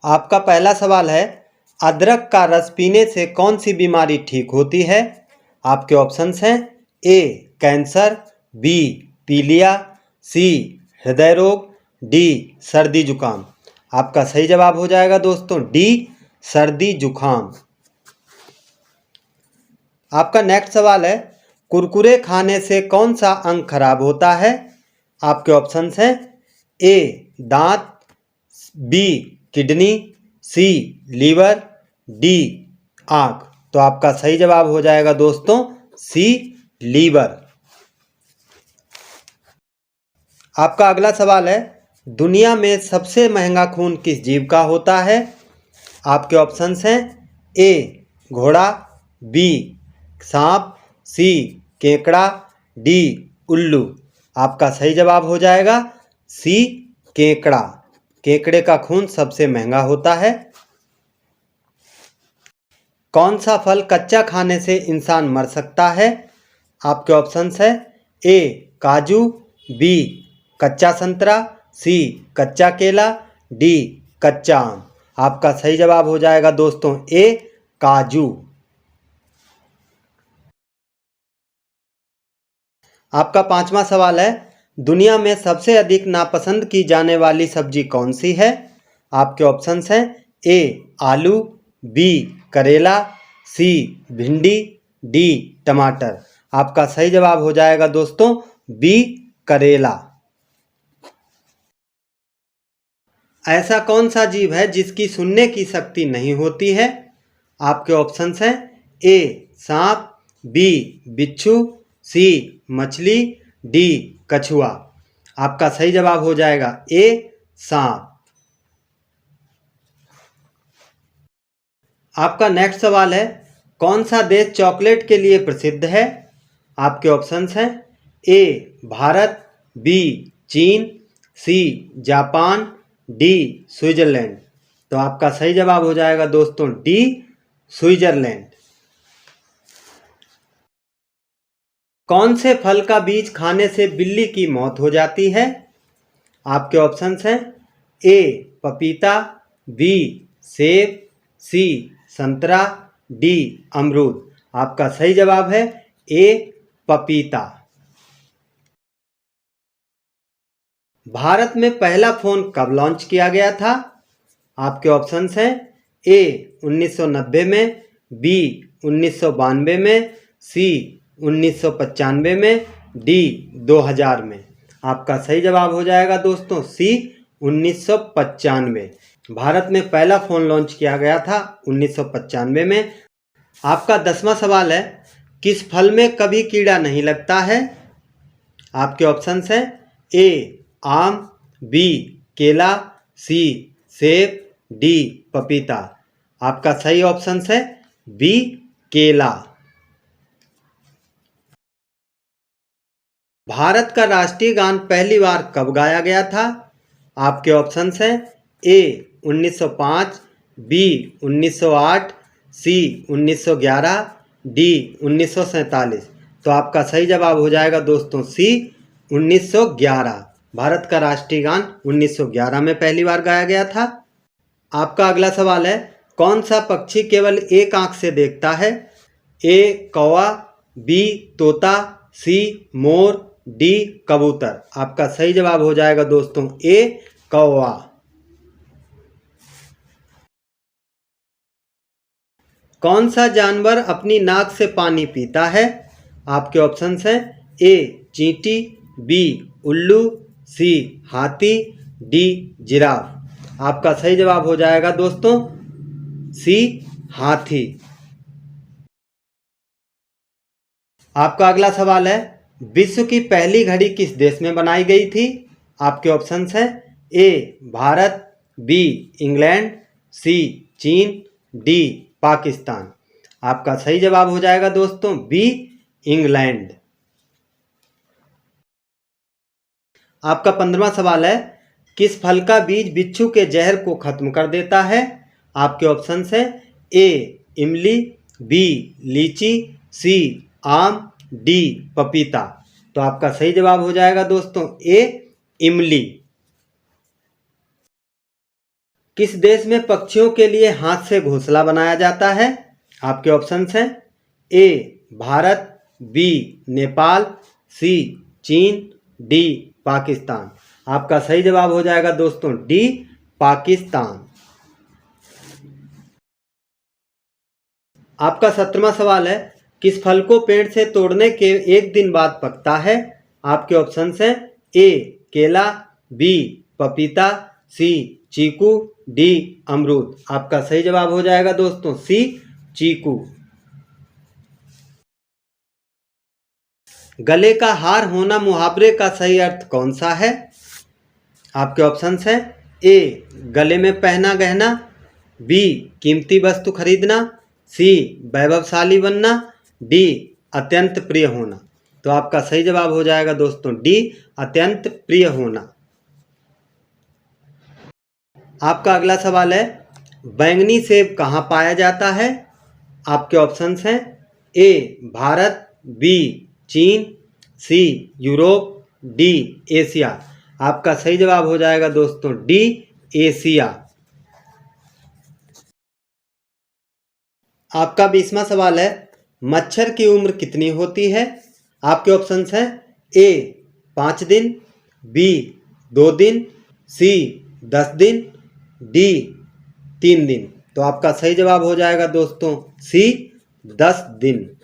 आपका पहला सवाल है, अदरक का रस पीने से कौन सी बीमारी ठीक होती है? आपके ऑप्शंस हैं ए कैंसर, बी पीलिया, सी हृदय रोग, डी सर्दी जुकाम। आपका सही जवाब हो जाएगा दोस्तों डी सर्दी जुकाम। आपका नेक्स्ट सवाल है, कुरकुरे खाने से कौन सा अंग खराब होता है? आपके ऑप्शंस हैं ए दांत, B kidney, C liver, D आंख। तो आपका सही जवाब हो जाएगा दोस्तों सी लीवर। आपका अगला सवाल है, दुनिया में सबसे महंगा खून किस जीव का होता है? आपके ऑप्शंस हैं ए घोड़ा, बी सांप, सी केकड़ा, डी उल्लू। आपका सही जवाब हो जाएगा सी केकड़ा। केकड़े का खून सबसे महंगा होता है। कौन सा फल कच्चा खाने से इंसान मर सकता है? आपके ऑप्शंस है ए काजू, बी कच्चा संतरा, सी कच्चा केला, डी कच्चा आम। आपका सही जवाब हो जाएगा दोस्तों ए काजू। आपका पांचवा सवाल है, दुनिया में सबसे अधिक नापसंद की जाने वाली सब्जी कौन सी है? आपके ऑप्शंस हैं ए आलू, बी करेला, सी भिंडी, डी टमाटर। आपका सही जवाब हो जाएगा दोस्तों बी करेला। ऐसा कौन सा जीव है जिसकी सुनने की शक्ति नहीं होती है? आपके ऑप्शंस हैं ए सांप, बी बिच्छू, सी मछली, डी कछुआ। आपका सही जवाब हो जाएगा ए सांप। आपका नेक्स्ट सवाल है, कौन सा देश चॉकलेट के लिए प्रसिद्ध है? आपके ऑप्शंस हैं ए भारत, बी चीन, सी जापान, डी स्विट्जरलैंड। तो आपका सही जवाब हो जाएगा दोस्तों डी स्विट्जरलैंड। कौन से फल का बीज खाने से बिल्ली की मौत हो जाती है? आपके ऑप्शंस हैं ए पपीता, बी सेब, सी संतरा, डी अमरूद। आपका सही जवाब है ए पपीता। भारत में पहला फोन कब लॉन्च किया गया था? आपके ऑप्शंस हैं ए 1990 में, बी 1992 में, सी 1995 में, डी 2000 में। आपका सही जवाब हो जाएगा दोस्तों सी 1995। भारत में पहला फ़ोन लॉन्च किया गया था 1995 में। आपका 10वां सवाल है, किस फल में कभी कीड़ा नहीं लगता है? आपके ऑप्शंस हैं ए आम, बी केला, सी सेब, डी पपीता। आपका सही ऑप्शंस है बी केला। भारत का राष्ट्रीय गान पहली बार कब गाया गया था? आपके ऑप्शंस हैं ए 1905, बी 1908, सी 1911, डी 1947। तो आपका सही जवाब हो जाएगा दोस्तों सी 1911। भारत का राष्ट्रीय गान 1911 में पहली बार गाया गया था। आपका अगला सवाल है, कौन सा पक्षी केवल एक आंख से देखता है? ए कौवा, बी तोता, सी मोर, डी कबूतर। आपका सही जवाब हो जाएगा दोस्तों ए कौवा। कौन सा जानवर अपनी नाक से पानी पीता है? आपके ऑप्शंस हैं ए चींटी, बी उल्लू, सी हाथी, डी जिराफ। आपका सही जवाब हो जाएगा दोस्तों सी हाथी। आपका अगला सवाल है, विश्व की पहली घड़ी किस देश में बनाई गई थी? आपके ऑप्शंस हैं ए भारत, बी इंग्लैंड, सी चीन, डी पाकिस्तान। आपका सही जवाब हो जाएगा दोस्तों बी इंग्लैंड। आपका 15वां सवाल है, किस फल का बीज बिच्छू के जहर को खत्म कर देता है? आपके ऑप्शंस हैं ए इमली, बी लीची, सी आम, डी पपीता। तो आपका सही जवाब हो जाएगा दोस्तों ए इमली। किस देश में पक्षियों के लिए हाथ से घोंसला बनाया जाता है? आपके ऑप्शंस हैं ए भारत, बी नेपाल, सी चीन, डी पाकिस्तान। आपका सही जवाब हो जाएगा दोस्तों डी पाकिस्तान। आपका 17वां सवाल है, किस फल को पेड़ से तोड़ने के एक दिन बाद पकता है? आपके ऑप्शंस हैं ए केला, बी पपीता, सी चीकू, डी अमरूद। आपका सही जवाब हो जाएगा दोस्तों सी चीकू। गले का हार होना मुहावरे का सही अर्थ कौन सा है? आपके ऑप्शंस हैं ए गले में पहना गहना, बी कीमती वस्तु खरीदना, सी वैभवशाली बनना, डी अत्यंत प्रिय होना। तो आपका सही जवाब हो जाएगा दोस्तों डी अत्यंत प्रिय होना। आपका अगला सवाल है, बैंगनी सेब कहाँ पाया जाता है? आपके ऑप्शंस हैं ए भारत, बी चीन, सी यूरोप, डी एशिया। आपका सही जवाब हो जाएगा दोस्तों डी एशिया। आपका 20वां सवाल है, मच्छर की उम्र कितनी होती है? आपके ऑप्शंस हैं ए 5 दिन, बी 2 दिन, सी 10 दिन, डी 3 दिन। तो आपका सही जवाब हो जाएगा दोस्तों सी 10 दिन।